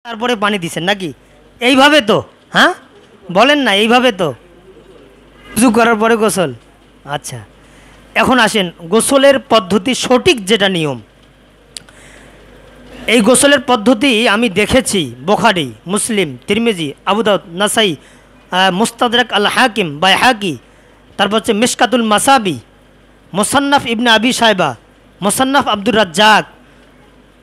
তারপরে পানি দিছেন নাকি? এইভাবে তো? হ্যাঁ বলেন না, এইভাবে তো উযু করার পরে গোসল? আচ্ছা, এখন আসেন গোসলের পদ্ধতি, সঠিক যেটা নিয়ম। এই গোসলের পদ্ধতি আমি দেখেছি বুখারী, মুসলিম, তিরমিজি, আবু দাউদ, নাসাই, মুস্তাদরাক আল হাকিম বাইহাকি, তারপর হচ্ছে মিশকাতুল মাসাবি, মুসান্নাফ ইবনে আবি সাইবা, মুসান্নাফ আব্দুর রাজ্জাক,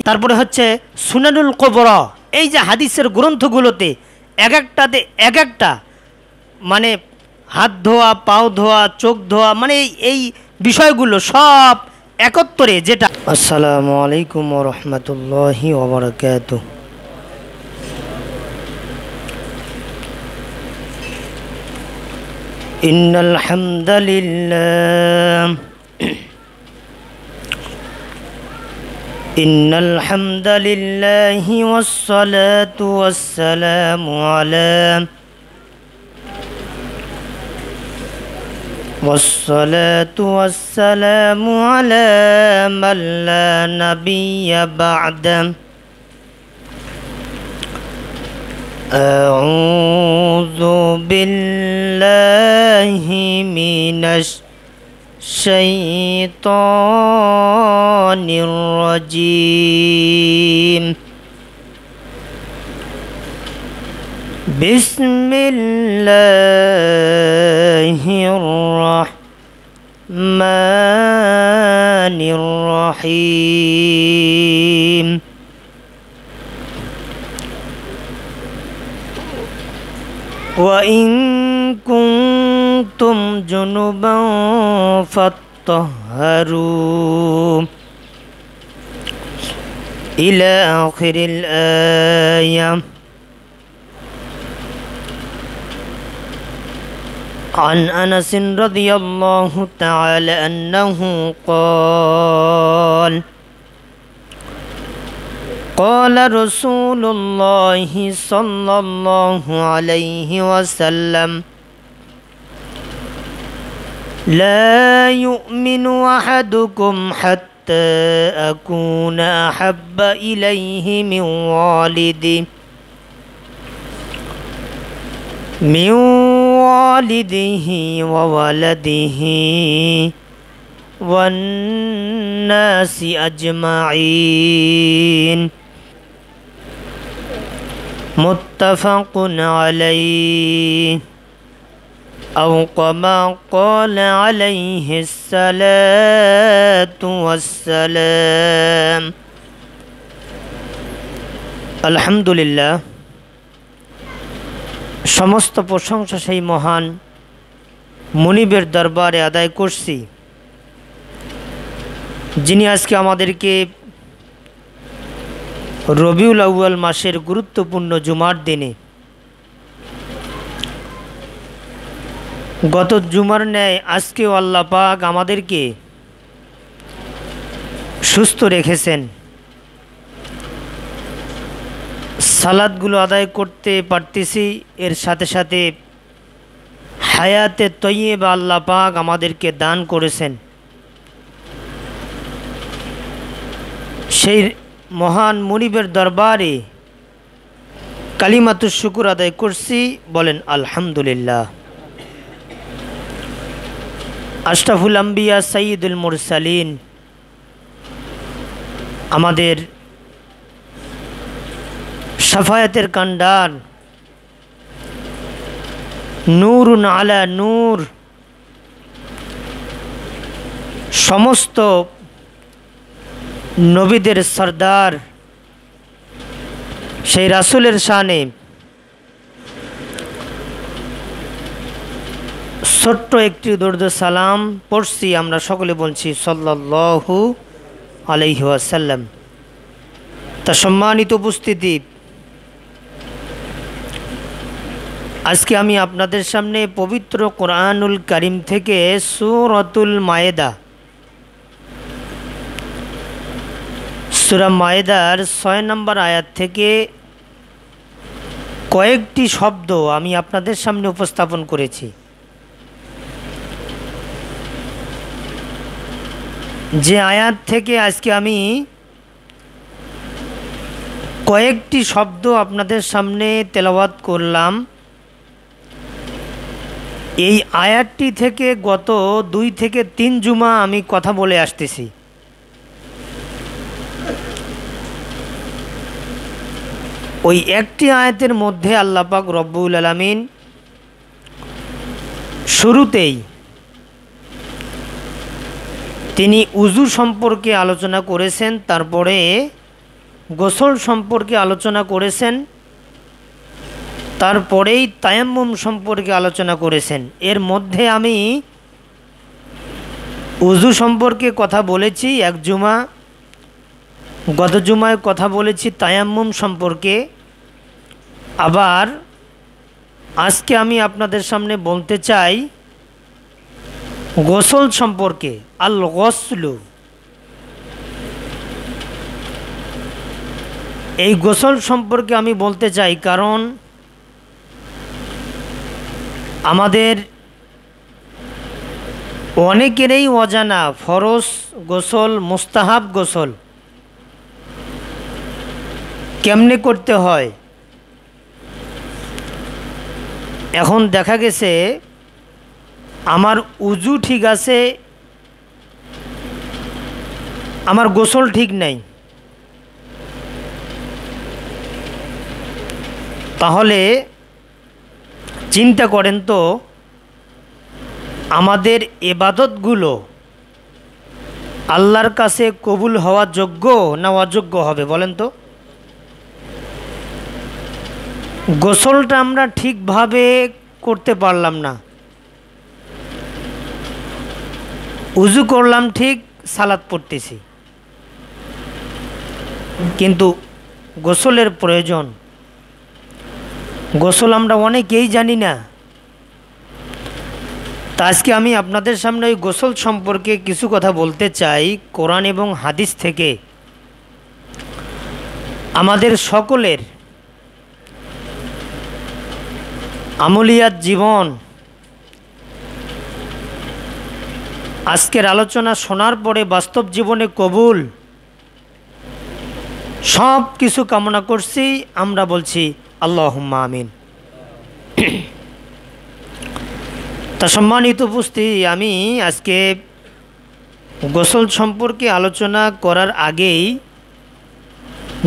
তারপরে হচ্ছে সুনানুল কুবরা। এই যে হাদিসের গ্রন্থগুলোতে এক একটাতে এক একটা মানে হাত ধোয়া, পাও ধোয়া, চোখ ধোয়া, মানে এই বিষয়গুলো সব একত্তরে যেটা। আসসালামু আলাইকুম ওয়া রাহমাতুল্লাহি ওয়া বারাকাতুহু। ইন্নাল হামদালিল্লাহ ইন্নাল হামদালিল্লাহি ওয়াসসালাতু ওয়াসসালামু আলা والصلاة والسلام على من لا نبي بعده. أعوذ بالله من الشيطان الرجيم. بسم الله الرحمن الرحيم. وإن كنتم جنبا فاطهروا إلى آخر الآية. عن أنس رضي الله تعالى أنه قال قال رسول الله صلى الله عليه وسلم لا يؤمن أحدكم حتى أكون أحب إليه من والده وولده والناس أجمعين. متفق عليه أو كما قال عليه الصلاة والسلام. الحمد لله, সমস্ত প্রশংসা সেই মহান মুনিবের দরবারে আদায় করছি, যিনি আজকে আমাদেরকে রবিউল আউয়াল মাসের গুরুত্বপূর্ণ জুমার দিনে গত জুমার ন্যায় আজকেও আল্লাহ পাক আমাদেরকে সুস্থ রেখেছেন, সালাতগুলো আদায় করতে পারতেছি, এর সাথে সাথে হায়াতে তয়্যিবা আল্লাহ পাক আমাদেরকে দান করেছেন। সেই মহান মুনিবের দরবারে কালিমাতুশ শুকুর আদায় করছি, বলেন আলহামদুলিল্লাহ। আশরাফুল আম্বিয়া সাইয়্যিদুল মুরসালিন, আমাদের শাফায়াতের কান্ডার, নূরুন আলা নূর, সমস্ত নবীদের সরদার সেই রাসূলের শানে ছোট্ট একটি দরুদ সালাম পড়ছি, আমরা সকলে বলছি সাল্লাল্লাহু আলাইহি ওয়াসাল্লাম। তা সম্মানিত উপস্থিতি, আজকে আমি আপনাদের সামনে পবিত্র কোরআনুল কারীম থেকে সূরাতুল মায়েদা, সূরা মায়েদার 6 নম্বর আয়াত থেকে কয়েকটি শব্দ আমি আপনাদের সামনে উপস্থাপন করেছি। যে আয়াত থেকে আজকে আমি কয়েকটি শব্দ আপনাদের সামনে তেলাওয়াত করলাম। এই আয়াতটি থেকে গত 2 থেকে 3 জুমা আমি কথা বলে আসতেছি। ওই একটি আয়াতের মধ্যে আল্লাহ পাক রব্বুল আলামিন শুরুতেই তিনি উযু সম্পর্কে আলোচনা করেছেন, তারপরে গোসল সম্পর্কে আলোচনা করেছেন, তারপরেই তায়াম্মুম সম্পর্কে আলোচনা করেছেন। এর মধ্যে আমি উযু সম্পর্কে কথা বলেছি এক জুমা, গত জুমায় কথা বলেছি তায়াম্মুম সম্পর্কে। আবার আজকে আমি আপনাদের সামনে বলতে চাই গোসল সম্পর্কে, আল গসলু। এই গোসল সম্পর্কে আমি বলতে চাই কারণ আমাদের অনেকেরই অজানা ফরজ গোসল, মুস্তাহাব গোসল কেমনে করতে হয়। এখন দেখা গেছে আমার উযু ঠিক আছে, আমার গোসল ঠিক নাই, তাহলে চিন্তা করেন তো আমাদের ইবাদতগুলো আল্লাহর কাছে কবুল হওয়া যোগ্য না অযোগ্য হবে বলেন তো? গোসলটা আমরা ঠিকভাবে করতে পারলাম না, উযু করলাম ঠিক, সালাত পড়তেছি, কিন্তু গোসলের প্রয়োজন। গোসল আমরা অনেকেই জানি না। তা আজকে আমি আপনাদের সামনে ওই গোসল সম্পর্কে কিছু কথা বলতে চাই কোরআন এবং হাদিস থেকে। আমাদের সকলের আমলিয়াত জীবন, আজকের আলোচনা শোনার পরে বাস্তব জীবনে কবুল, সব কিছু কামনা করছি। আমরা বলছি আল্লাহুম্মা আমিন। তা সম্মানিত উপস্থিতি, আমি আজকে গোসল সম্পর্কে আলোচনা করার আগেই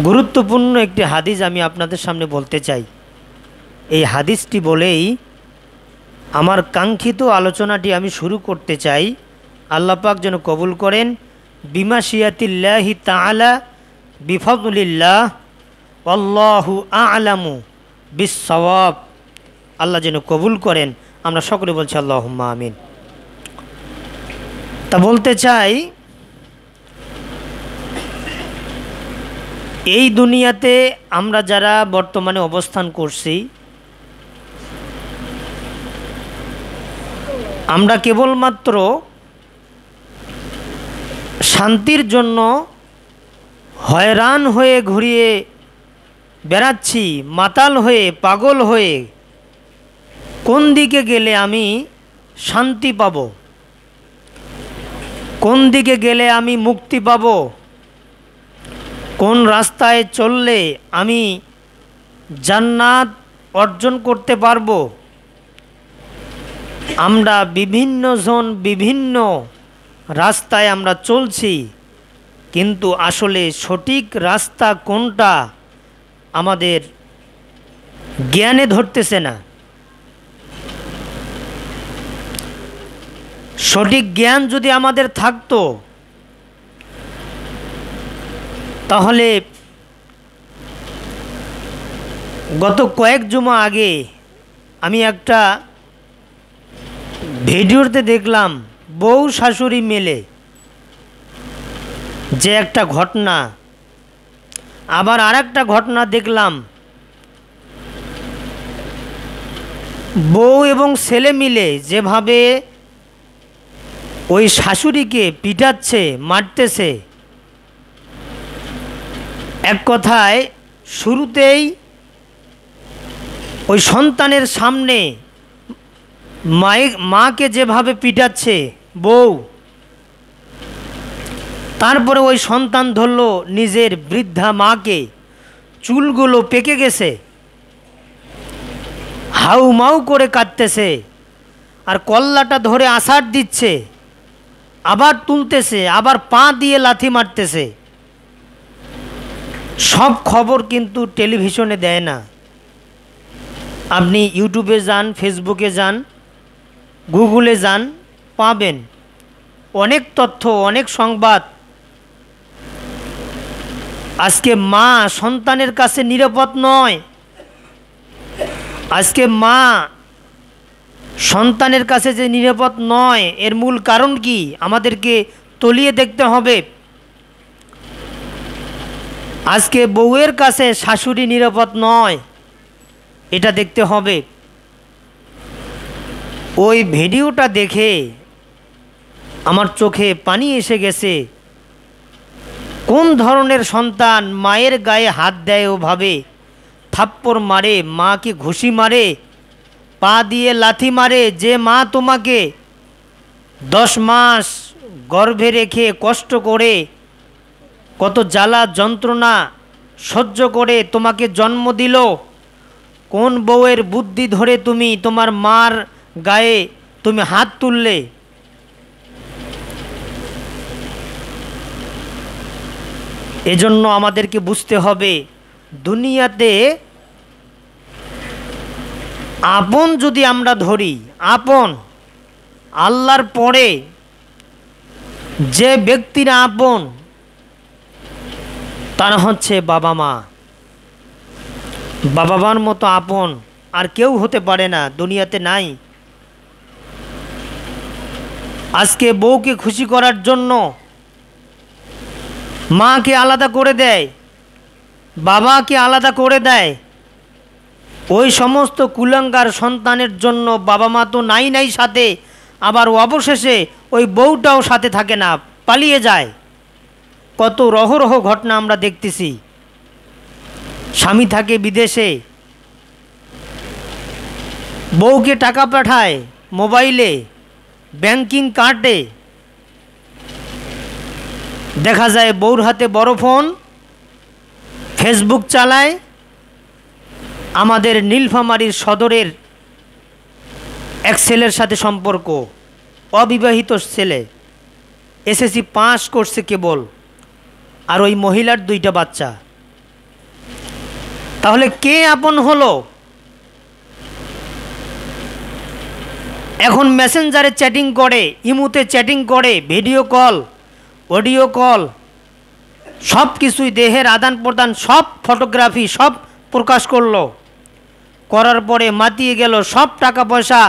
গুরুত্বপূর্ণ একটি হাদিস আমি আপনাদের সামনে বলতে চাই। এই হাদিসটি বলেই আমার কাঙ্ক্ষিত আলোচনাটি আমি শুরু করতে চাই। আল্লাহ পাক যেন কবুল করেন। বিমাশিয়াতিল্লাহি তাআলা বিফদলিল্লাহ আল্লাহু আ'লামু বিস-সাওয়াব। আল্লাহ যেন কবুল করেন। আমরা সকলে বলছি আল্লাহুম্মা আমিন। তা বলতে চাই, এই দুনিয়াতে আমরা যারা বর্তমানে অবস্থান করছি, আমরা কেবলমাত্র শান্তির জন্য হয়রান হয়ে ঘুরিয়ে বেড়াচ্ছি, মাতাল হয়ে, পাগল হয়ে। কোন দিকে গেলে আমি শান্তি পাব, কোন দিকে গেলে আমি মুক্তি পাব, কোন রাস্তায় চললে আমি জান্নাত অর্জন করতে পারবো। আমরা বিভিন্ন জন বিভিন্ন রাস্তায় আমরা চলছি, কিন্তু আসলে সঠিক রাস্তা কোনটা আমাদের জ্ঞানে ধরতেছে না। সঠিক জ্ঞান যদি আমাদের থাকতো তাহলে গত কয়েক জুমা আগে আমি একটা ভিডিওতে দেখলাম বউ শাশুড়ি মিলে যে একটা ঘটনা, আবার আরেকটা ঘটনা দেখলাম বউ এবং ছেলে মিলে যেভাবে ওই শাশুড়িকে পিটাচ্ছে, মারতেছে। এক কথায় শুরুতেই ওই সন্তানের সামনে মাকে যেভাবে পিটাচ্ছে বউ, তারপরে ওই সন্তান ধরল নিজের বৃদ্ধা মাকে, চুলগুলো পেকে গেছে, হাউ মাউ করে কাঁদতেছে, আর কল্লাটা ধরে আছাড় দিচ্ছে, আবার তুলতেছে, আবার পা দিয়ে লাথি মারতেছে। সব খবর কিন্তু টেলিভিশনে দেয় না। আপনি ইউটিউবে যান, ফেসবুকে যান, গুগলে যান, পাবেন অনেক তথ্য, অনেক সংবাদ। আজকে মা সন্তানের কাছে নিরাপদ নয়। আজকে মা সন্তানের কাছে যে নিরাপদ নয়, এর মূল কারণ কি আমাদেরকে তলিয়ে দেখতে হবে। আজকে বউয়ের কাছে শাশুড়ি নিরাপদ নয়, এটা দেখতে হবে। ওই ভিডিওটা দেখে আমার চোখে পানি এসে গেছে। কোন ধরনের সন্তান মায়ের গায়ে হাত দেয়, ওভাবে থাপ্পড় মারে, মাকে ঘুষি মারে, পা দিয়ে লাথি মারে। যে মা তোমাকে 10 মাস গর্ভে রেখে কষ্ট করে, কত জ্বালা যন্ত্রণা সহ্য করে তোমাকে জন্ম দিল, কোন বউয়ের বুদ্ধি ধরে তুমি তোমার মার গায়ে তুমি হাত তুললে? এজন্য আমাদেরকে বুঝতে হবে, দুনিয়াতে আপন যদি আমরা ধরি, আপন আল্লাহর পরে যে ব্যক্তিরা আপন, তারা হচ্ছে বাবা মা। বাবা মার মতো আপন আর কেউ হতে পারে না, দুনিয়াতে নাই। আজকে বউকে খুশি করার জন্য মাকে আলাদা করে দেয়, বাবাকে আলাদা করে দেয়। ওই সমস্ত কুলাঙ্গার সন্তানের জন্য বাবা মা তো নাই নাই সাথে, আবার অবশেষে ওই বউটাও সাথে থাকে না, পালিয়ে যায়। কত রহরহ ঘটনা আমরা দেখতেছি। স্বামী থাকে বিদেশে, বউকে টাকা পাঠায় মোবাইলে, ব্যাংকিং কার্ডে, দেখা যায় বউর হাতে বড় ফোন, ফেসবুক চালায়। আমাদের নীলফামারীর সদরের এক ছেলের সাথে সম্পর্ক, অবিবাহিত ছেলে, এসএসসি পাস করছে কেবল, আর ওই মহিলার 2টা বাচ্চা। তাহলে কে আপন হলো? এখন মেসেঞ্জারে চ্যাটিং করে, ইমুতে চ্যাটিং করে, ভিডিও কল, অডিও কল, সব কিছুই, দেহের আদান প্রদান, সব ফটোগ্রাফি সব প্রকাশ করলো। করার পরে মাতিয়ে গেল, সব টাকা পয়সা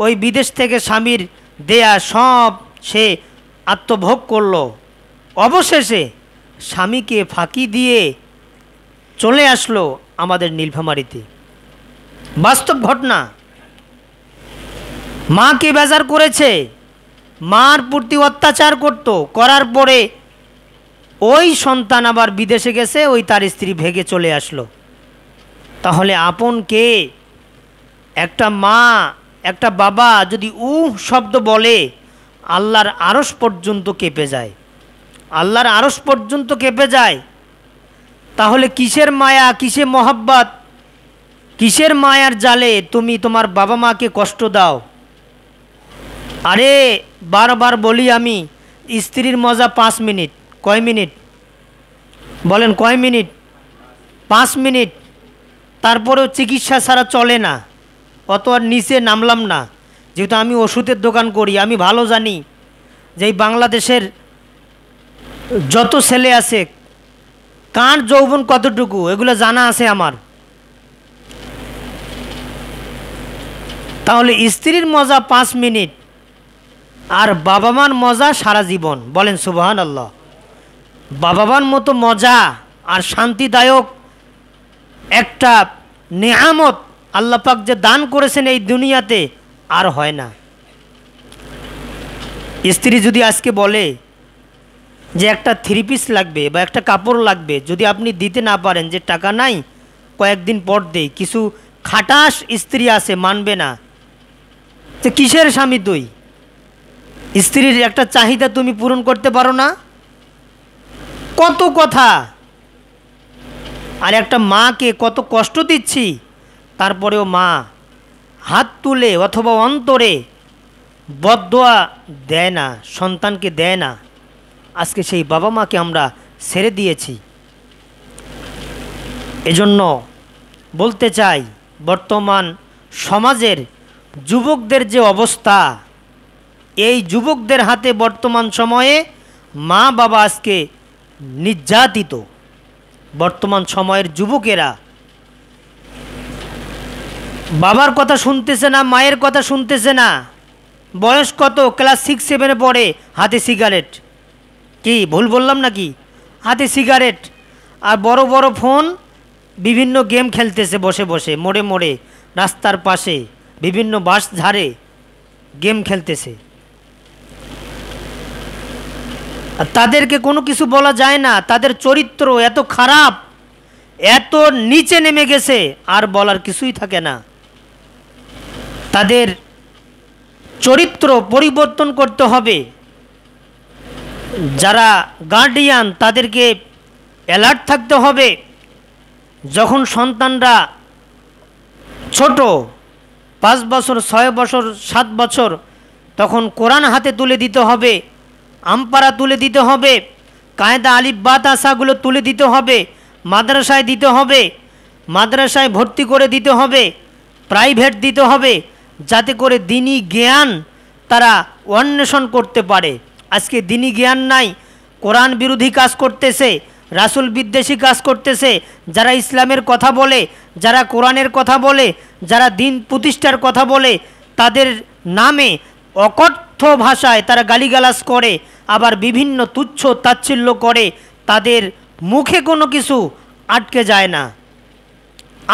ওই বিদেশ থেকে স্বামীর দেয়া সব সে আত্মভোগ করলো। অবশেষে স্বামীকে ফাঁকি দিয়ে চলে আসলো আমাদের নীলফামারীতে। বাস্তব ঘটনা। মাকে বেজার করেছে, মার প্রতি অত্যাচার করত, করার পরে ওই সন্তান আবার বিদেশে গেছে, ওই তার স্ত্রী ভেগে চলে আসলো। তাহলে আপন কে? একটা মা, একটা বাবা যদি শব্দ বলে, আল্লাহর আরশ পর্যন্ত কেঁপে যায়, আল্লাহর আরশ পর্যন্ত কেঁপে যায়। তাহলে কিসের মায়া, কিসের মহব্বত, কিসের মায়ার জালে তুমি তোমার বাবা মাকে কষ্ট দাও? আরে বারবার বলি আমি, স্ত্রীর মজা 5 মিনিট। কয় মিনিট বলেন? কয় মিনিট? 5 মিনিট। তারপরেও চিকিৎসা ছাড়া চলে না। অত আর নিচে নামলাম না, যেহেতু আমি ওষুধের দোকান করি। আমি ভালো জানি যে এই বাংলাদেশের যত ছেলে আছে, কার যৌবন কতটুকু, এগুলো জানা আছে আমার। তাহলে স্ত্রীর মজা 5 মিনিট, আর বাবা মার মজা সারা জীবন। বলেন সুবহানাল্লাহ। বাবা মার মতো মজা আর শান্তিদায়ক একটা নেয়ামত আল্লাহ পাক যে দান করেছেন এই দুনিয়াতে, আর হয় না। স্ত্রী যদি আজকে বলে যে একটা 3 পিস লাগবে বা একটা কাপড় লাগবে, যদি আপনি দিতে না পারেন, যে টাকা নাই, কয়েকদিন পর দেই, কিছু খাটাস স্ত্রী আছে, মানবে না। যে কিসের স্বামী তুই? স্ত্রীর একটা চাহিদা তুমি পূরণ করতে পারো না? কত কথা। আর একটা মাকে কত কষ্ট দিচ্ছি, তারপরেও মা হাত তুলে অথবা অন্তরে বদদোয়া দেয় না, সন্তানকে দেয় না। আজকে সেই বাবা মাকে আমরা ছেড়ে দিয়েছি। এজন্য বলতে চাই, বর্তমান সমাজের যুবকদের যে অবস্থা, এই যুবকদের হাতে বর্তমান সময়ে মা বাবা আজকে নির্যাতিত। বর্তমান সময়ের যুবকেরা বাবার কথা শুনতেছে না, মায়ের কথা শুনতেছে না। বয়স কত? ক্লাস 6-7 পড়ে, হাতে সিগারেট। কি ভুল বললাম নাকি? হাতে সিগারেট আর বড় বড় ফোন, বিভিন্ন গেম খেলতেছে বসে বসে, মোড়ে মোড়ে, রাস্তার পাশে, বিভিন্ন বাস ধারে গেম খেলতেছে। আর তাদেরকে কোনো কিছু বলা যায় না। তাদের চরিত্র এত খারাপ, এত নিচে নেমে গেছে, আর বলার কিছুই থাকে না। তাদের চরিত্র পরিবর্তন করতে হবে। যারা গার্ডিয়ান তাদেরকে অ্যালার্ট থাকতে হবে। যখন সন্তানরা ছোট, 5 বছর, 6 বছর, 7 বছর, তখন কোরআন হাতে তুলে দিতে হবে, আমপারা তুলে দিতে হবে, কায়দা আলিফ বা তাসাগুলো তুলে দিতে হবে, মাদ্রাসায় দিতে হবে, মাদ্রাসায় ভর্তি করে দিতে হবে, প্রাইভেট দিতে হবে, যাতে করে দিনী জ্ঞান তারা অন্বেষণ করতে পারে। আজকে দিনী জ্ঞান নাই, কোরআন বিরোধী কাজ করতেছে, রাসূল বিদ্বেষী কাজ করতেছে। যারা ইসলামের কথা বলে, যারা কোরআনের কথা বলে, যারা দিন প্রতিষ্ঠার কথা বলে, তাদের নামে অকথ্য ভাষায় তারা গালিগালাজ করে, আবার বিভিন্ন তুচ্ছ তাচ্ছিল্য করে। তাদের মুখে কোনো কিছু আটকে যায় না,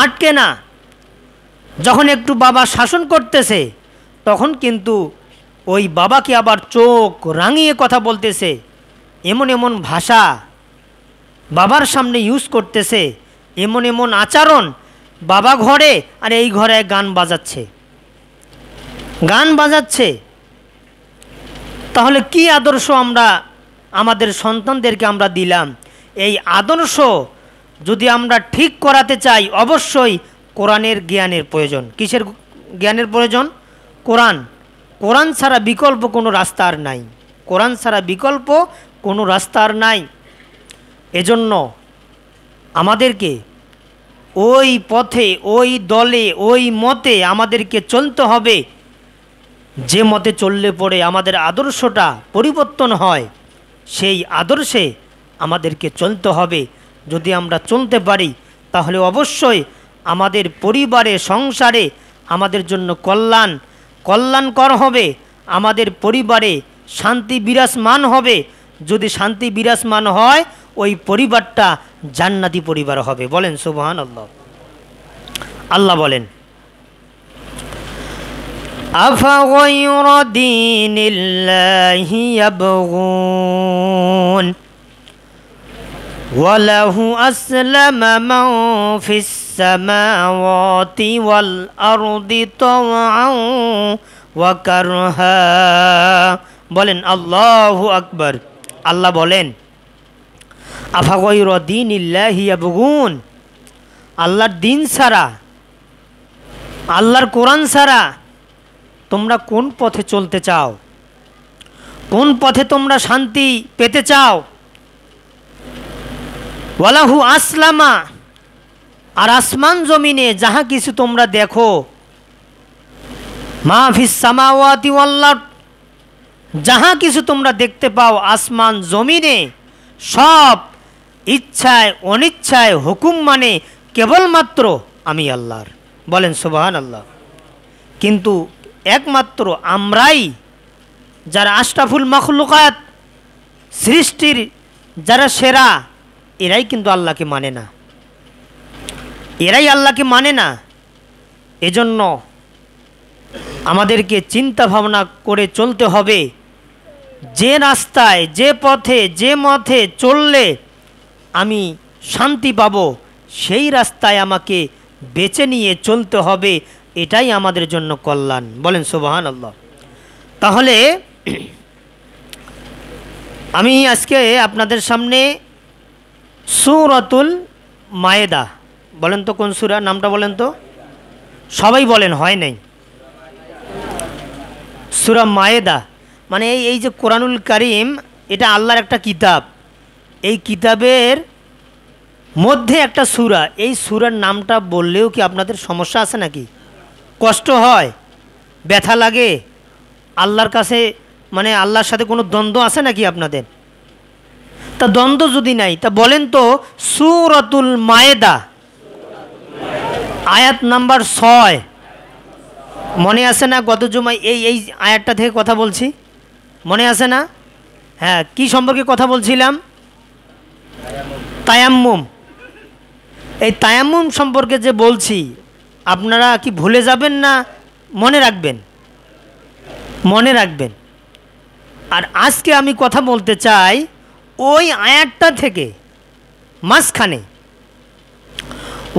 আটকে না। যখন একটু বাবা শাসন করতেছে, তখন কিন্তু ওই বাবাকে আবার চোখ রাঙিয়ে কথা বলতেছে, এমন এমন ভাষা বাবার সামনে ইউজ করতেছে, এমন এমন আচরণ। বাবা ঘরে আর এই ঘরে গান বাজাচ্ছে, গান বাজাচ্ছে। তাহলে কি আদর্শ আমরা আমাদের সন্তানদেরকে আমরা দিলাম? এই আদর্শ যদি আমরা ঠিক করাতে চাই, অবশ্যই কোরআনের জ্ঞানের প্রয়োজন। কিসের জ্ঞানের প্রয়োজন? কোরআন। কোরআন ছাড়া বিকল্প কোনো রাস্তা আর নাই, কোরআন ছাড়া বিকল্প কোনো রাস্তা আর নাই। এজন্য আমাদেরকে ওই পথে, ওই দলে, ওই মতে আমাদেরকে চলতে হবে, যে মতে চললে পরে আমাদের আদর্শটা পরিবর্তন হয়, সেই আদর্শে আমাদেরকে চলতে হবে। যদি আমরা চলতে পারি, তাহলে অবশ্যই আমাদের পরিবারে, সংসারে আমাদের জন্য কল্যাণকর হবে। আমাদের পরিবারে শান্তি বিরাজমান হবে। যদি শান্তি বিরাজমান হয়, ওই পরিবারটা জান্নাতি পরিবার হবে। বলেন সুবহানাল্লাহ। আল্লাহ বলেন, আফাগায়রা দীনিল্লাহি ইয়াবগুন ওয়ালাহু আসলামা মান ফিস সামাওয়াতি ওয়াল আরদি তাওআন ওয়া কারহা। বলেন আল্লাহু আকবার। আল্লাহ বলেন, আফাগায়রা দীনিল্লাহি ইয়াবগুন, আল্লাহর দিন ছাড়া, আল্লাহর কোরআন ছাড়া তোমরা কোন পথে চলতে চাও? কোন পথে তোমরা শান্তি পেতে চাও? ওয়ালাহু আসলামা, আর আসমান জমিনে যাহা কিছু তোমরা দেখো, মা ফিস সামাওয়াতি ওয়াল আরদ, যাহা কিছু তোমরা দেখতে পাও আসমান জমিনে, সব ইচ্ছায় অনিচ্ছায় হুকুম মানে কেবলমাত্র আমি আল্লাহর। বলেন সুবহানাল্লাহ। কিন্তু একমাত্র আমরাই, যারা আশরাফুল মাখলুকাত, সৃষ্টির যারা সেরা, এরাই কিন্তু আল্লাহকে মানে না, এরাই আল্লাহকে মানে না। এজন্য আমাদেরকে চিন্তা ভাবনা করে চলতে হবে, যে রাস্তায়, যে পথে, যে মতে চললে আমি শান্তি পাব, সেই রাস্তায় আমাকে বেছে নিয়ে চলতে হবে। এটাই আমাদের জন্য কল্যাণ। বলেন সুবহানাল্লাহ। তাহলে আমি আজকে আপনাদের সামনে সূরাতুল মায়েদা, বলেন তো কোন সূরা, নামটা বলেন তো, সবাই বলেন, হয় নাই। সূরা মায়েদা মানে এই যে কোরআনুল কারীম, এটা আল্লাহর একটা কিতাব, এই কিতাবের মধ্যে একটা সূরা, এই সূরার নামটা বললেও কি আপনাদের সমস্যা আছে নাকি? কষ্ট হয়, ব্যথা লাগে, আল্লাহর কাছে মানে আল্লাহর সাথে কোনো দ্বন্দ্ব আছে নাকি আপনাদের? তা দ্বন্দ্ব যদি নাই, তা বলেন তো সূরাতুল মায়েদা আয়াত নাম্বার 6, মনে আছে না? গত জুমায় এই আয়াতটা থেকে কথা বলছি, মনে আছে না? হ্যাঁ, কি সম্পর্কে কথা বলছিলাম? তায়াম্মুম। এই তায়াম্মুম সম্পর্কে যে বলছি, আপনারা কি ভুলে যাবেন না মনে রাখবেন? মনে রাখবেন। আর আজকে আমি কথা বলতে চাই ওই আয়াতটা থেকে মাঝখানে,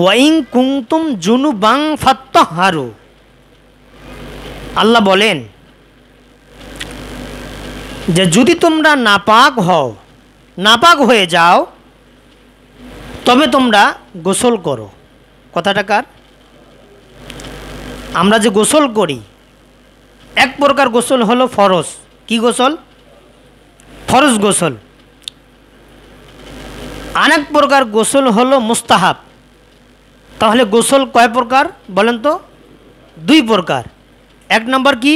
ওয়াইন কুনতুম জুনুবাং ফাত্তাহহারু, আল্লাহ বলেন যে যদি তোমরা নাপাক হও, নাপাক হয়ে যাও, তবে তোমরা গোসল করো। কথাটা কার? আমরা যে গোসল করি, এক প্রকার গোসল হলো ফরজ। কি গোসল? ফরজ গোসল। আরেক প্রকার গোসল হলো মুস্তাহাব। তাহলে গোসল কয় প্রকার বলেন তো? 2 প্রকার। 1 নম্বর কি?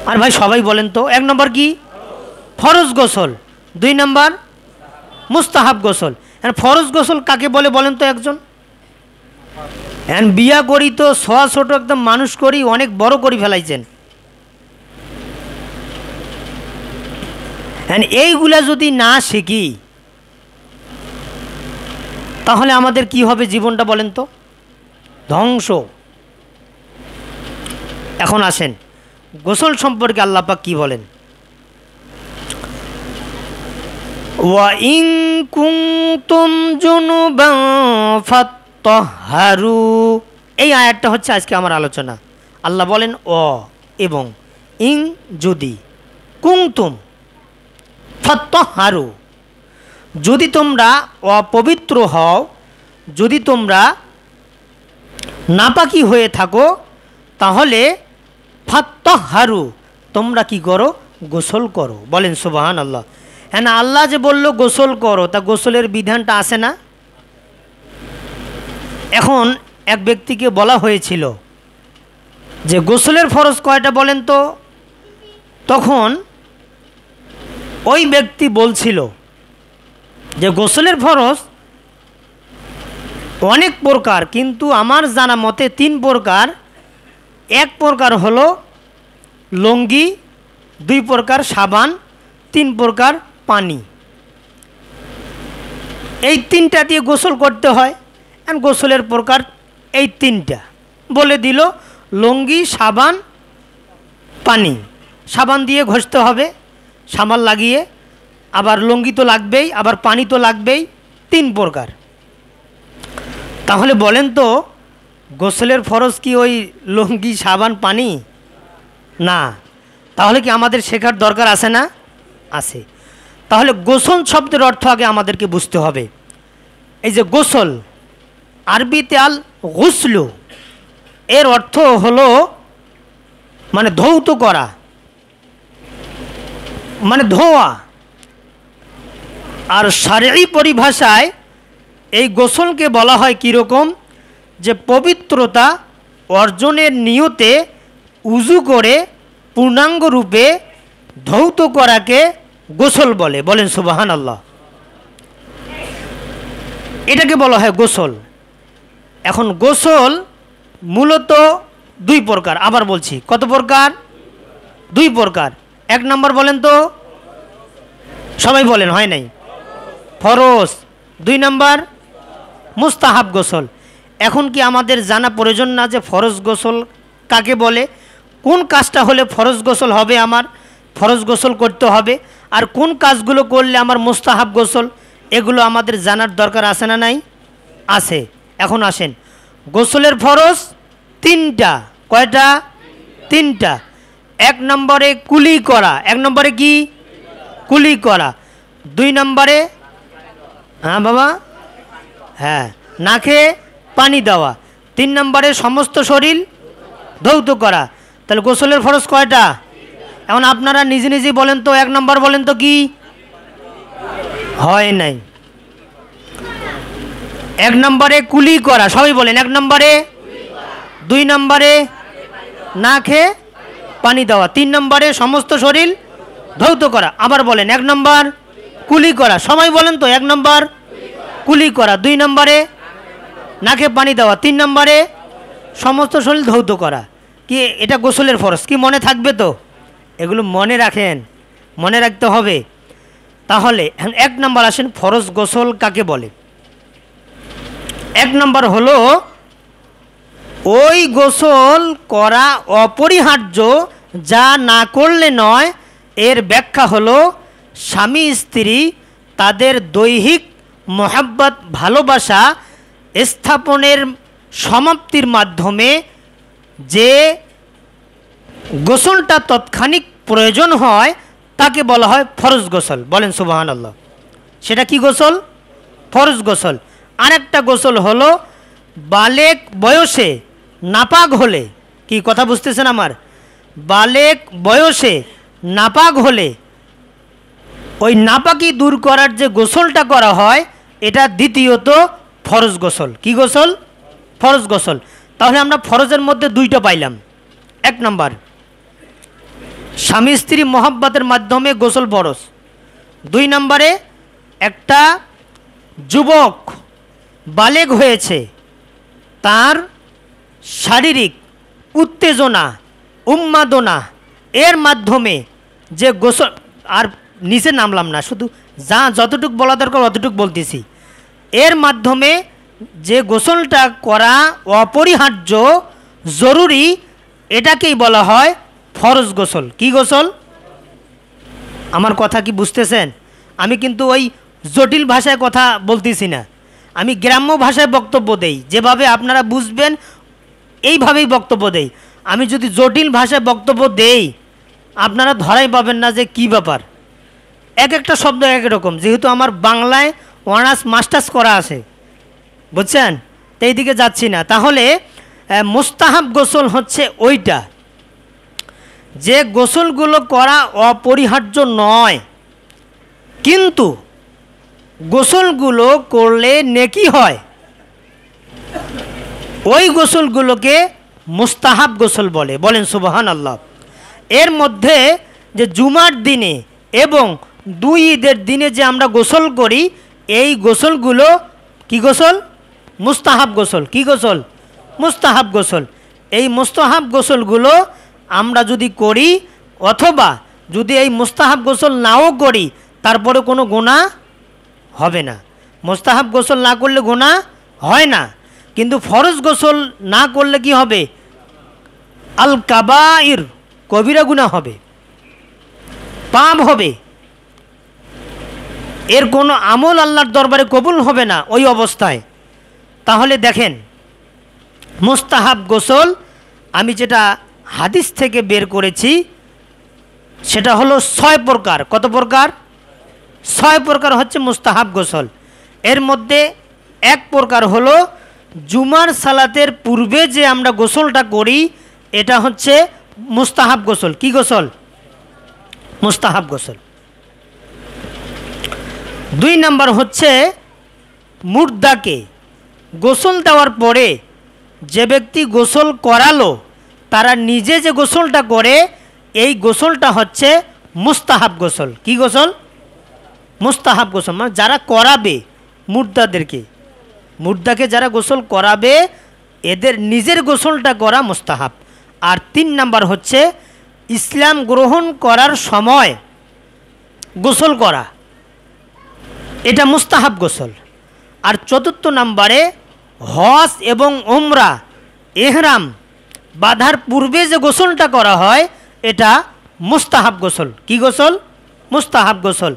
আর ভাই সবাই বলেন তো, 1 নম্বর কি? ফরজ গোসল। 2 নম্বর মুস্তাহাব গোসল। ফরজ গোসল কাকে বলে বলেন তো একজন? বিয়া করি তো ছোয়া ছোট একদম মানুষ করি, অনেক বড় করি ফেলাইছেন। এইগুলা যদি না শিখি তাহলে আমাদের কি হবে জীবনটা বলেন তো? ধ্বংস। এখন আসেন গোসল সম্পর্কে আল্লাহ পাক কি বলেন। ওয়া ইন কুনতুম জুনুবান ফাত্তাহহারু, এই আয়াতটা হচ্ছে আজকে আমার আলোচনা। আল্লাহ বলেন ও এবং, ইন যদি, কুনতুম ফাত্তাহহারু যদি তোমরা অপবিত্র হও, যদি তোমরা নাপাকি হয়ে থাকো, তাহলে ফাত্তাহহারু তোমরা কি করো? গোসল করো। বলেন সুবহানাল্লাহ। হ্যাঁ না, আল্লাহ যে বলল গোসল করো, তা গোসলের বিধানটা আছে না? এখন এক ব্যক্তিকে বলা হয়েছিল যে গোসলের ফরজ কয়টা বলেন তো? তখন ওই ব্যক্তি বলছিল যে গোসলের ফরজ অনেক প্রকার, কিন্তু আমার জানা মতে 3 প্রকার। 1 প্রকার হলো লুঙ্গি, 2 প্রকার সাবান, 3 প্রকার পানি। এই 3টা দিয়ে গোসল করতে হয়। গোসলের প্রকার এই 3টা বলে দিল, লুঙ্গি, সাবান, পানি। সাবান দিয়ে ঘষতে হবে সাবান লাগিয়ে, আবার লুঙ্গি তো লাগবেই, আবার পানি তো লাগবেই। 3 প্রকার। তাহলে বলেন তো গোসলের ফরজ কি ওই লুঙ্গি, সাবান, পানি? না। তাহলে কি আমাদের শেখার দরকার আছে না? আছে। তাহলে গোসল শব্দের অর্থ আগে আমাদেরকে বুঝতে হবে। এই যে গোসল, আরবিতে আল গুসলু, এর অর্থ হলো মানে ধৌত করা, মানে ধোয়া। আর শারঈ পরিভাষায় এই গোসলকে বলা হয় কীরকম? যে পবিত্রতা অর্জনের নিয়তে উজু করে পূর্ণাঙ্গ রূপে ধৌত করাকে গোসল বলে। বলেন সুবহানাল্লাহ। এটাকে বলা হয় গোসল। এখন গোসল মূলত 2 প্রকার। আবার বলছি, কত প্রকার? 2 প্রকার। 1 নম্বর বলেন তো, সবাই বলেন, হয় নাই? ফরজ। 2 নম্বর মুস্তাহাব গোসল। এখন কি আমাদের জানা প্রয়োজন না যে ফরজ গোসল কাকে বলে? কোন কাজটা হলে ফরজ গোসল হবে, আমার ফরজ গোসল করতে হবে, আর কোন কাজগুলো করলে আমার মুস্তাহাব গোসল, এগুলো আমাদের জানার দরকার আছে না নাই? আছে। এখন আসেন, গোসলের ফরজ 3টা। কয়টা? 3টা। 1 নম্বরে কুলি করা। 1 নম্বরে কি? কুলি করা। 2 নম্বরে, হ্যাঁ বাবা, হ্যাঁ, নাকে পানি দেওয়া। 3 নম্বরে সমস্ত শরীর ধৌত করা। তাহলে গোসলের ফরজ কয়টা? এখন আপনারা নিজে নিজে বলেন তো, 1 নম্বর বলেন তো কি হয় নাই? 1 নম্বরে কুলি করা, সবাই বলেন 1 নম্বরে। 2 নম্বরে নাকে পানি দেওয়া। 3 নম্বরে সমস্ত শরীর ধৌত করা। আবার বলেন 1 নম্বর কুলি করা, সবাই বলেন তো 1 নম্বর কুলি করা। 2 নম্বরে নাকে পানি দেওয়া। 3 নম্বরে সমস্ত শরীর ধৌত করা। কি এটা গোসলের ফরজ? কি মনে থাকবে তো? এগুলো মনে রাখেন, মনে রাখতে হবে। তাহলে 1 নম্বর আসেন, ফরজ গোসল কাকে বলে? 1 নম্বর হলো ওই গোসল করা অপরিহার্য যা না করলে নয়। এর ব্যাখ্যা হলো স্বামী স্ত্রী তাদের দৈহিক মহাব্বত ভালোবাসা স্থাপনের সমাপ্তির মাধ্যমে যে গোসলটা তৎক্ষণিক প্রয়োজন হয় তাকে বলা হয় ফরজ গোসল। বলেন সুবহানাল্লাহ। সেটা কি গোসল? ফরজ গোসল। আরেকটা গোসল হলো বালেক বয়সে নাপাক হলে, কি কথা বুঝতেছেন আমার? বালেক বয়সে নাপাক হলে ওই নাপাকি দূর করার যে গোসলটা করা হয় এটা দ্বিতীয়ত ফরজ গোসল। কি গোসল? ফরজ গোসল। তাহলে আমরা ফরজের মধ্যে 2টা পাইলাম। 1 নম্বর স্বামী স্ত্রী মহাব্বতের মাধ্যমে গোসল ফরজ। 2 নম্বরে একটা যুবক বালেগ হয়েছে, তার শারীরিক উত্তেজনা উন্মাদনা এর মাধ্যমে যে গোসল, আর নিচে নামলাম না, শুধু যতটুক বলা দরকার অতটুক বলতেছি। এর মাধ্যমে যে গোসলটা করা অপরিহার্য জরুরি এটাকেই বলা হয় ফরজ গোসল। কি গোসল? আমার কথা কি বুঝতেছেন? আমি কিন্তু ওই জটিল ভাষায় কথা বলতেছি না, আমি গ্রাম্য ভাষায় বক্তব্য দেই। যেভাবে আপনারা বুঝবেন এইভাবেই বক্তব্য দেই। আমি যদি জটিল ভাষায় বক্তব্য দেই আপনারা ধরাই পাবেন না যে কি ব্যাপার। এক একটা শব্দ এক রকম, যেহেতু আমার বাংলায় অনার্স মাস্টার্স করা আছে, বুঝছেন? তো এইদিকে যাচ্ছি না। তাহলে মুস্তাহাব গোসল হচ্ছে ওইটা যে গোসলগুলো করা অপরিহার্য নয়, কিন্তু গোসলগুলো করলে নেকি হয়, ওই গোসলগুলোকে মুস্তাহাব গোসল বলে। বলেন সুবহানাল্লাহ। এর মধ্যে যে জুমার দিনে এবং 2 ঈদের দিনে যে আমরা গোসল করি এই গোসলগুলো কি গোসল? মুস্তাহাব গোসল। কি গোসল? মুস্তাহাব গোসল। এই মুস্তাহাব গোসলগুলো আমরা যদি করি অথবা যদি এই মুস্তাহাব গোসল নাও করি তারপরে কোনো গুনাহ হবে না। মুস্তাহাব গোসল না করলে গুনাহ হয় না, কিন্তু ফরজ গোসল না করলে কি হবে? আল কাবাইর, কবিরা গুনাহ হবে, পাপ হবে, এর কোনো আমল আল্লাহর দরবারে কবুল হবে না ওই অবস্থায়। তাহলে দেখেন মুস্তাহাব গোসল আমি যেটা হাদিস থেকে বের করেছি সেটা হলো 6 প্রকার। কত প্রকার? 6 প্রকার হচ্ছে মুস্তাহাব গোসল। এর মধ্যে 1 প্রকার হলো জুমার সালাতের পূর্বে যে আমরা গোসলটা করি এটা হচ্ছে মুস্তাহাব গোসল। কি গোসল? মুস্তাহাব গোসল। 2 নম্বর হচ্ছে মুর্দাকে গোসল দেওয়ার পরে যে ব্যক্তি গোসল করালো তারা নিজে যে গোসলটা করে এই গোসলটা হচ্ছে মুস্তাহাব গোসল। কি গোসল? মুস্তাহাব গোসল। মানে যারা করাবে মুর্দাদেরকে, মুর্দাকে যারা গোসল করাবে এদের নিজের গোসলটা করা মুস্তাহাব। আর 3 নম্বর হচ্ছে ইসলাম গ্রহণ করার সময় গোসল করা, এটা মুস্তাহাব গোসল। আর 4 নম্বরে হজ এবং উমরা এহরাম বাঁধার পূর্বে যে গোসলটা করা হয় এটা মুস্তাহাব গোসল। কি গোসল? মুস্তাহাব গোসল।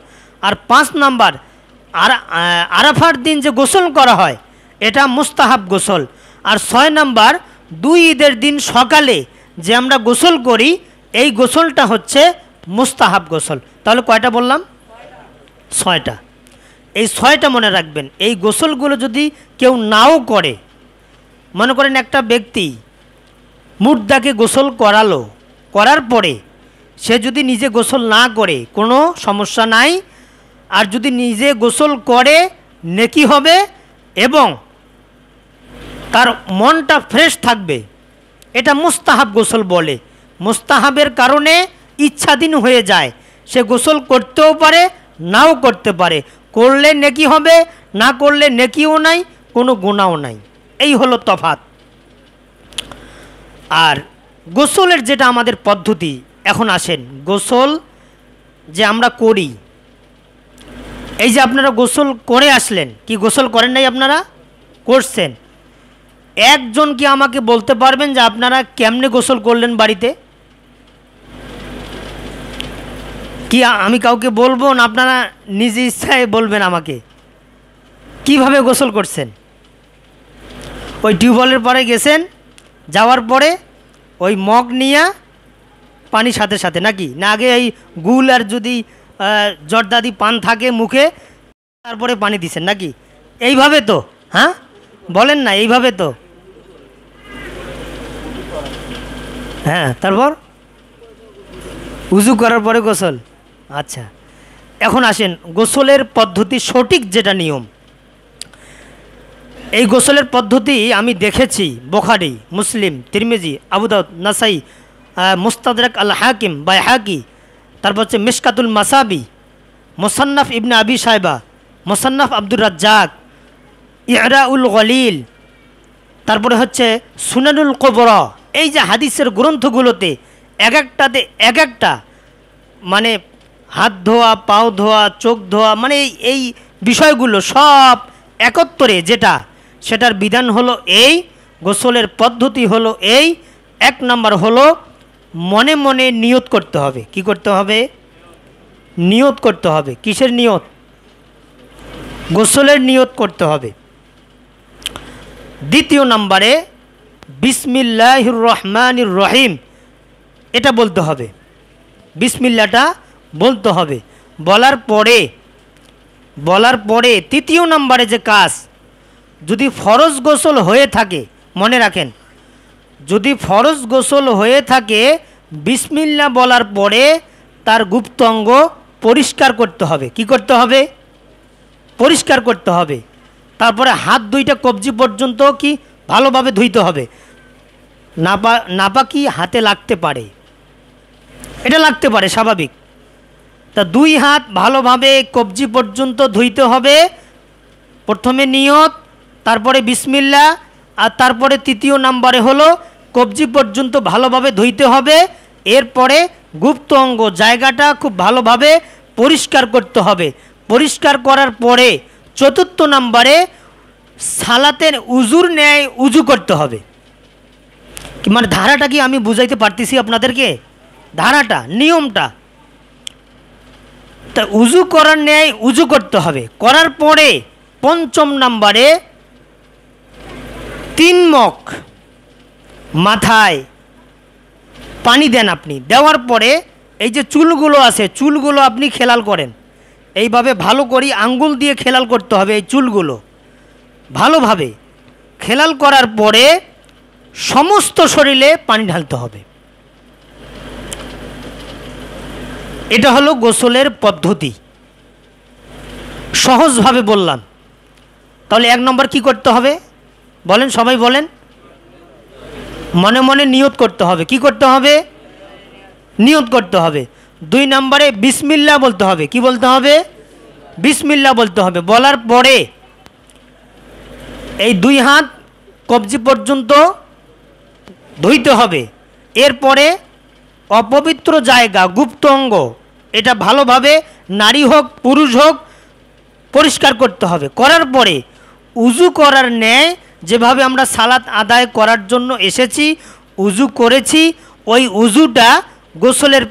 আর 5 নম্বর আরাফার দিন যে গোসল করা হয় এটা মুস্তাহাব গোসল। আর 6 নম্বর 2 ঈদের দিন সকালে যে আমরা গোসল করি এই গোসলটা হচ্ছে মুস্তাহাব গোসল। তাহলে কয়টা বললাম? 6টা। এই 6টা মনে রাখবেন। এই গোসলগুলো যদি কেউ নাও করে, মনে করেন একটা ব্যক্তি মুর্দাকে গোসল করালো, করার পরে সে যদি নিজে গোসল না করে কোনো সমস্যা নাই, আর যদি নিজে গোসল করে নেকি হবে এবং তার মনটা ফ্রেশ থাকবে। এটা মুস্তাহাব গোসল বলে। মুস্তাহাবের কারণে ইচ্ছাধীন হয়ে যায়, সে গোসল করতেও পারে নাও করতে পারে, করলে নেকি হবে, না করলে নেকিও নাই, কোনো গুনাহও নাই। এই হলো তফাৎ। আর গোসলের যেটা আমাদের পদ্ধতি, এখন আসেন গোসল যে আমরা করি, এই যে আপনারা গোসল করে আসলেন, কি গোসল করেন নাই? আপনারা করছেন। একজন কি আমাকে বলতে পারবেন যে আপনারা কেমনে গোসল করলেন বাড়িতে? কি আমি কাউকে বলবো না আপনারা নিজে ইচ্ছায় বলবেন আমাকে কিভাবে গোসল করছেন? ওই টিউবওয়েলের পরে গেছেন, যাওয়ার পরে ওই মগ নিয়ে পানি সাথে সাথে, নাকি না আগে এই গুল আর যদি জর্দাদি পান থাকে মুখে, তারপরে পানি দিছেন নাকি? এইভাবে তো, হ্যাঁ বলেন না, এইভাবে তো। হ্যাঁ, তারপর উজু করার পরে গোসল। আচ্ছা, এখন আসেন গোসলের পদ্ধতি সঠিক যেটা নিয়ম। এই গোসলের পদ্ধতি আমি দেখেছি বুখারী, মুসলিম, তিরমিজি, আবু দাউদ, নাসাই, মুস্তাদরাক আল হাকিম বাইহাকি, তারপর হচ্ছে মিশকাতুল মাসাবি, মুসান্নাফ ইবনে আবি সাইবা, মুসান্নাফ আব্দুর রাজ্জাক, ইরাউল গলিল, তারপরে হচ্ছে সুনানুল কুবরা। এই যে হাদিসের গ্রন্থগুলোতে এক একটাতে এক একটা, মানে হাত ধোয়া, পাও ধোয়া, চোখ ধোয়া, মানে এই বিষয়গুলো সব একত্রে যেটা, সেটার বিধান হলো এই, গোসলের পদ্ধতি হলো এই। 1 নম্বর হলো মনে মনে নিয়ত করতে হবে। কি করতে হবে? নিয়ত করতে হবে। কিসের নিয়ত? গোসলের নিয়ত করতে হবে। 2 নম্বরে বিসমিল্লাহির রহমানির রহিম, এটা বলতে হবে। বিসমিল্লাটা বলতে হবে। বলার পরে 3 নম্বরে যে কাজ, যদি ফরজ গোসল হয়ে থাকে, মনে রাখেন, যদি ফরজ গোসল হয়ে থাকে, বিসমিল্লাহ বলার পরে তার গুপ্ত অঙ্গ পরিষ্কার করতে হবে। কি করতে হবে? পরিষ্কার করতে হবে। তারপরে হাত 2টা কবজি পর্যন্ত কি ভালোভাবে ধুইতে হবে। নাপাকি হাতে লাগতে পারে, এটা লাগতে পারে স্বাভাবিক। তা 2 হাত ভালোভাবে কবজি পর্যন্ত ধুইতে হবে। প্রথমে নিয়ত, তারপরে বিসমিল্লাহ, আর তারপরে 3 নম্বরে হলো কবজি পর্যন্ত ভালোভাবে ধুইতে হবে। এরপরে গুপ্ত অঙ্গ জায়গাটা খুব ভালোভাবে পরিষ্কার করতে হবে। পরিষ্কার করার পরে 4 নম্বরে সালাতের উজুর ন্যায় উজু করতে হবে। মানে ধারাটা কি আমি বুঝাইতে পারতেছি আপনাদেরকে? ধারাটা, নিয়মটা। তা উজু করার ন্যায় উজু করতে হবে। করার পরে 5 নম্বরে 3 মগ মাথায় পানি দেন আপনি। দেওয়ার পরে এই যে চুলগুলো আছে, চুলগুলো আপনি খেলাল করেন। এইভাবে ভালো করে আঙ্গুল দিয়ে খেলাল করতে হবে। এই চুলগুলো ভালোভাবে খেলাল করার পরে সমস্ত শরীরে পানি ঢালতে হবে। এটা হলো গোসলের পদ্ধতি, সহজভাবে বললাম। তাহলে 1 নম্বর কি করতে হবে বলেন, সবাই বলেন? মনে মনে নিয়ত করতে হবে। কি করতে হবে? নিয়ত করতে হবে। 2 নম্বরে বিসমিল্লাহ বলতে হবে। কি বলতে হবে? বিসমিল্লাহ বলতে হবে। বলার পরে এই 2 হাত কবজি পর্যন্ত ধুইতে হবে। এরপরে অপবিত্র জায়গা, গুপ্ত অঙ্গ, এটা ভালোভাবে নারী হোক পুরুষ হোক পরিষ্কার করতে হবে। করার পরে উজু করার ন্যায় যেভাবে আমরা সালাত আদায় করার জন্য এসেছি, উজু করেছি, ওই উজুটা গোসলের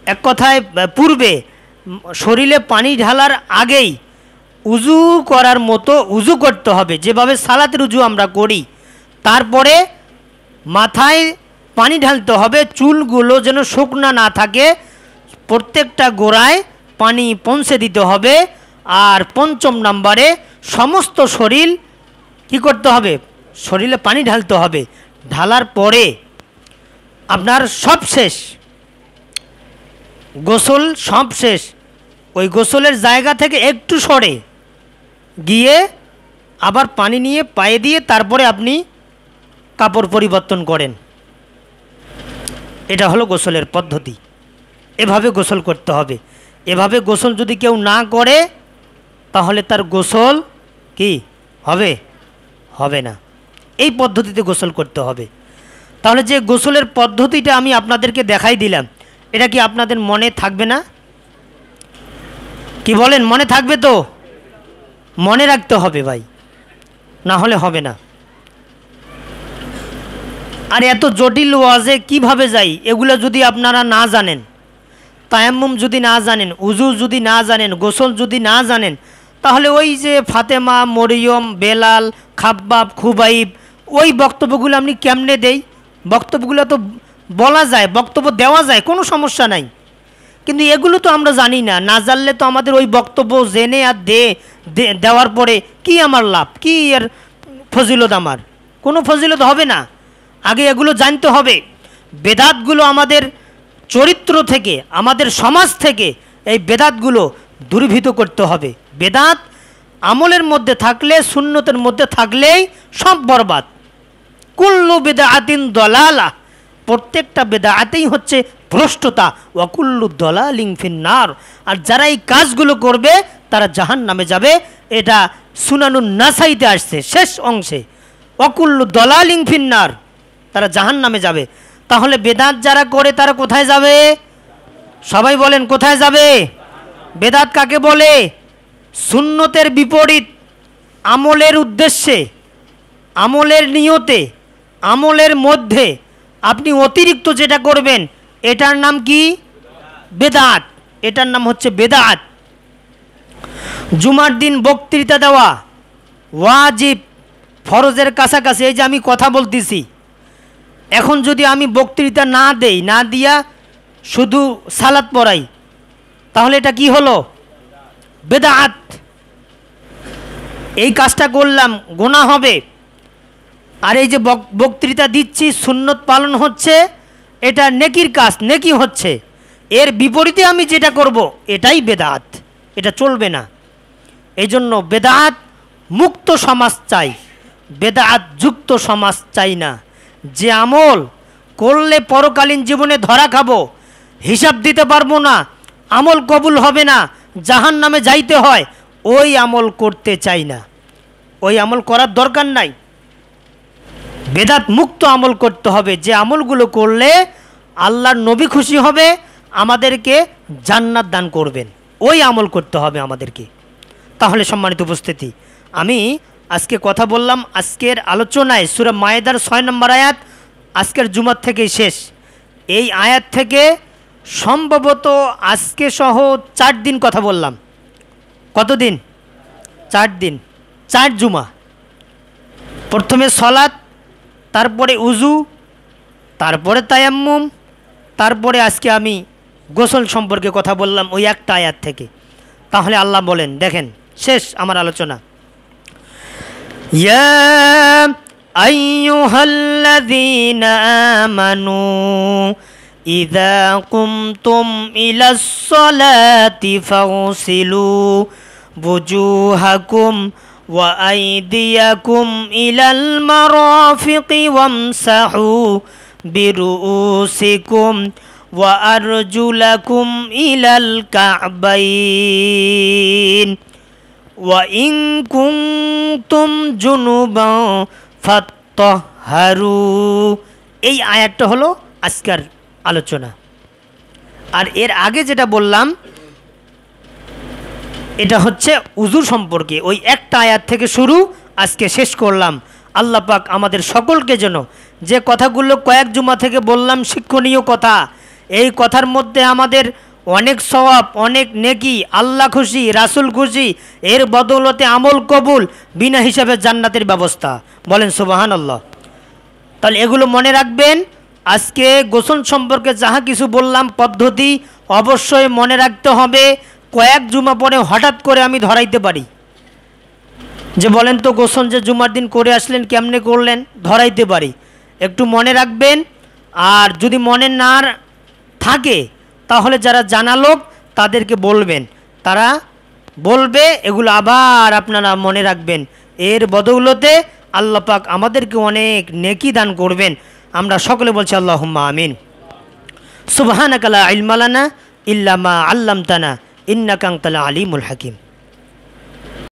এক কথায় পূর্বে শরীরে পানি ঢালার আগেই উজু করার মতো উজু করতে হবে, যেভাবে সালাতের উজু আমরা করি। তারপরে মাথায় পানি ঢালতে হবে, চুলগুলো যেন শুকনা না থাকে, প্রত্যেকটা গোড়ায় পানি পৌঁছে দিতে হবে। আর পঞ্চম নম্বরে সমস্ত শরীর কি করতে হবে, শরীরে পানি ঢালতে হবে। ঢালার পরে আপনার সব শেষ, গোসল সব শেষ, ওই গোসলের জায়গা থেকে একটু সরে গিয়ে আবার পানি নিয়ে পায়ে দিয়ে তারপরে আপনি কাপড় পরিবর্তন করেন। এটা হলো গোসলের পদ্ধতি। এভাবে গোসল করতে হবে। এভাবে গোসল যদি কেউ না করে তাহলে তার গোসল কি হবে, হবে না। এই পদ্ধতিতে গোসল করতে হবে। তাহলে যে গোসলের পদ্ধতিটা আমি আপনাদেরকে দেখাই দিলাম, এটা কি আপনাদের মনে থাকবে না? কি বলেন, মনে থাকবে তো? মনে রাখতে হবে ভাই, না হলে হবে না। আর এত জটিল ওয়াজে কিভাবে যাই এগুলো যদি আপনারা না জানেন, তায়াম্মুম যদি না জানেন, উজু যদি না জানেন, গোসল যদি না জানেন, তাহলে ওই যে ফাতেমা, মরিয়ম, বেলাল, খাব্বাব, খুবাইব, ওই বক্তব্যগুলো আপনি কেমনে দেই? বক্তব্যগুলো তো বলা যায়, বক্তব্য দেওয়া যায়, কোনো সমস্যা নাই। কিন্তু এগুলো তো আমরা জানি না। না জানলে তো আমাদের ওই বক্তব্য জেনে আর দেওয়ার পরে কি আমার লাভ, কি এর ফজিলত? আমার কোনো ফজিলত হবে না। আগে এগুলো জানতে হবে। বেদাতগুলো আমাদের চরিত্র থেকে, আমাদের সমাজ থেকে এই বেদাতগুলো দূরীভূত করতে হবে। বেদাত আমলের মধ্যে থাকলে, সুন্নতের মধ্যে থাকলেই সব বরবাদ। কুল্লু বেদাআতিন দলালা, প্রত্যেকটা বেদাআতেই হচ্ছে ভ্রষ্টতা। ওয়া কুল্লু দলালিন ফিন্নার, আর যারা এই কাজগুলো করবে তারা জাহান্নামে যাবে। এটা সুনানুন নাসাইতে আসছে শেষ অংশে, ওয়া কুল্লু দলালিন ফিন্নার, তারা জাহান্নামে যাবে। তাহলে বেদাত যারা করে তারা কোথায় যাবে? সবাই বলেন কোথায় যাবে? বেদাত কাকে বলে? সুন্নতের বিপরীত আমলের উদ্দেশ্যে, আমলের নিয়তে, আমলের মধ্যে আপনি অতিরিক্ত যেটা করবেন এটার নাম কি? বেদাত। এটার নাম হচ্ছে বেদাত। জুমার দিন বক্তৃতা দেওয়া ওয়াজিব, ফরজের কাছাকাছি। এই যে আমি কথা বলতেছি, এখন যদি আমি বক্তৃতা না দেই, না দিয়া শুধু সালাত পড়াই, তাহলে এটা কি হলো? বেদাত। এই কাজটা করলাম, গুনাহ হবে। আর এই যে বক্তৃতা দিচ্ছি, সুন্নত পালন হচ্ছে, এটা নেকির কাজ, নেকি হচ্ছে। এর বিপরীতে আমি যেটা করব এটাই বেদাত, এটা চলবে না। এই জন্য বেদাত মুক্ত সমাজ চাই, বেদাত যুক্ত সমাজ চাই না। যে আমল করলে পরকালীন জীবনে ধরা খাবো, হিসাব দিতে পারবো না, আমল কবুল হবে না, জাহান্নামে যাইতে হয়, ওই আমল করতে চাই না। ওই আমল করার দরকার নাই। বেদাত মুক্ত আমল করতে হবে, যে আমলগুলো করলে আল্লাহর নবী খুশি হবে, আমাদেরকে জান্নাত দান করবেন, ওই আমল করতে হবে আমাদেরকে। তাহলে সম্মানিত উপস্থিতি, আমি আজকে কথা বললাম আজকের আলোচনায় সূরা মায়েদার 6 নম্বর আয়াত, আজকের জুমার থেকেই শেষ। এই আয়াত থেকে সম্ভবত আজকে সহ 4 দিন কথা বললাম। কতদিন? 4 দিন, 4 জুমা। প্রথমে সলাত, তারপরে উজু, তারপরে তায়াম্মুম, তারপরে আজকে আমি গোসল সম্পর্কে কথা বললাম ওই একটা আয়াত থেকে। তাহলে আল্লাহ বলেন, দেখেন শেষ আমার আলোচনা, ইয়া আইয়ুহাল্লাযীনা আমানু ইযা কুমতুম ইলাস সালাতি ফাগসিলু বুজুহাকুম ওয়া আইদিয়াকুম ইলাল মারাফিকি ওয়ামসাহু বিরুউসিকুম ওয়া আরজুলাকুম ইলাল কা'বাইন ওয়া ইন কুনতুম জুনুবান ফাত্তাহহারু। এই আয়াতটা হলো আজকের আলোচনা। আর এর আগে যেটা বললাম এটা হচ্ছে উযু সম্পর্কে, ওই একটা আয়াত থেকে শুরু, আজকে শেষ করলাম। আল্লাহ পাক আমাদের সকলকে যেন যে কথাগুলো কয়েক জুমা থেকে বললাম শিক্ষণীয় কথা, এই কথার মধ্যে আমাদের অনেক সওয়াব, অনেক নেকি, আল্লাহ খুশি, রাসূল খুশি, এর বদৌলতে আমল কবুল, বিনা হিসাবে জান্নাতের ব্যবস্থা। বলেন সুবহানাল্লাহ। তাহলে এগুলো মনে রাখবেন। আজকে গোসল সম্পর্কে যাহা কিছু বললাম পদ্ধতি অবশ্যই মনে রাখতে হবে, কয়েক জুমা পরে হঠাৎ করে আমি ধরাইতে পারি যে বলেন তো গোসল যে জুমার দিন করে আসলেন কেমনে করলেন, ধরাইতে পারি। একটু মনে রাখবেন। আর যদি মনে না থাকে তাহলে যারা জানা লোক তাদেরকে বলবেন, তারা বলবে, এগুলো আবার আপনারা মনে রাখবেন। এর বদৌলতে আল্লাহ পাক আমাদেরকে অনেক নেকি দান করবেন। আমরা সকলে বলছি আল্লাহুম্মা আমিন। সুবহানাকা লা ইলমা লানা ইল্লা মা আল্লামতানা ইন্নাকা আনতাল আলিমুল হাকিম।